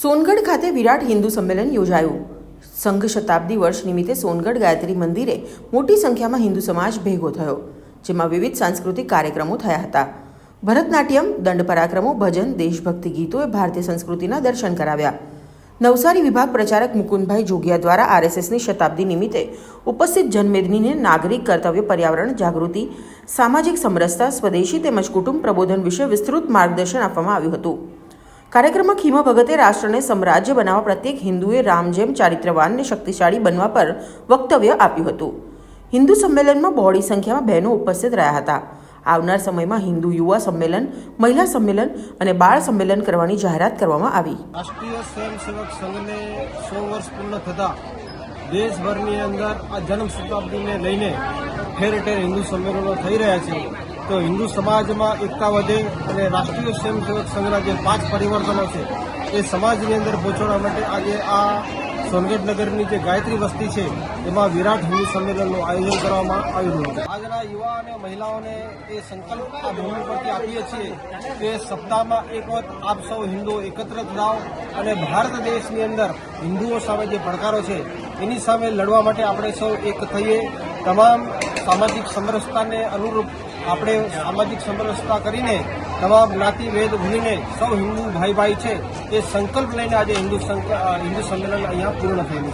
સોનગઢ ખાતે વિરાટ હિન્દુ સંમેલન યોજાયું। સંઘ શતાબ્દી વર્ષ નિમિત્તે સોનગઢ ગાયત્રી મંદિરે મોટી સંખ્યામાં હિન્દુ સમાજ ભેગો થયો, જેમાં વિવિધ સાંસ્કૃતિક કાર્યક્રમો થયા હતા। ભરતનાટ્યમ, દંડ પરાક્રમો, ભજન, દેશભક્તિ ગીતોએ ભારતીય સંસ્કૃતિના દર્શન કરાવ્યા। નવસારી વિભાગ પ્રચારક મુકુંદભાઈ જોગિયા દ્વારા આરએસએસની શતાબ્દી નિમિત્તે ઉપસ્થિત જનમેદનીને નાગરિક કર્તવ્ય, પર્યાવરણ જાગૃતિ, સામાજિક સમરસતા, સ્વદેશી તેમજ કુટુંબ પ્રબોધન વિશે વિસ્તૃત માર્ગદર્શન આપવામાં આવ્યું હતું। કાર્યક્રમમાં ખીમા ભગતે રાષ્ટ્રને સામ્રાજ્ય બનાવવા પ્રત્યેક હિન્દુએ રામ જેમ ચારિત્રવાન અને શક્તિશાળી બનવા પર વક્તવ્ય આપ્યું હતું। હિન્દુ સંમેલનમાં બહોળી સંખ્યામાં બહેનો ઉપસ્થિત રહ્યા હતા। આવનાર સમયમાં હિન્દુ યુવા સંમેલન, મહિલા સંમેલન અને બાળ સંમેલન કરવાની જાહેરાત કરવામાં આવી। રાષ્ટ્રીય સ્વયંસેવક સંઘને 100 વર્ષ પૂર્ણ થતા દેશભરની અંદર આ જન્મ શતાબ્દીને લઈને ઠેર ઠેર હિન્દુ સંમેલનો થઈ રહ્યા છે। તો હિન્દુ સમાજમાં એકતા વધે અને રાષ્ટ્રીય સ્વયંસેવક સંઘના જે 5 પરિવર્તનો છે એ સમાજની અંદર પહોંચાડવા માટે આજે આ સોનગઢ નગરની જે ગાયત્રી વસ્તી છે એમાં વિરાટ હિન્દુ સંમેલનનું આયોજન કરવામાં આવી રહ્યું છે। આજના યુવા અને મહિલાઓને એ સંકલ્પ આ ભૂમિ પરથી આપીએ છીએ કે સપ્તાહમાં એક વખત આપ સૌ હિન્દુઓ એકત્રિત થાઓ અને ભારત દેશની અંદર હિન્દુઓ સામે જે પડકારો છે એની સામે લડવા માટે આપણે સૌ એક થઈએ। તમામ સામાજિક સમરસતાને અનુરૂપ આપણે સામાજિક સમરસતા કરીને તમામ જ્ઞાતિ ભેદ ભૂલીને સૌ હિન્દુ ભાઈ છે એ સંકલ્પ લઈને આજે હિન્દુ સંમેલન અહીંયા પૂર્ણ થયેલું છે।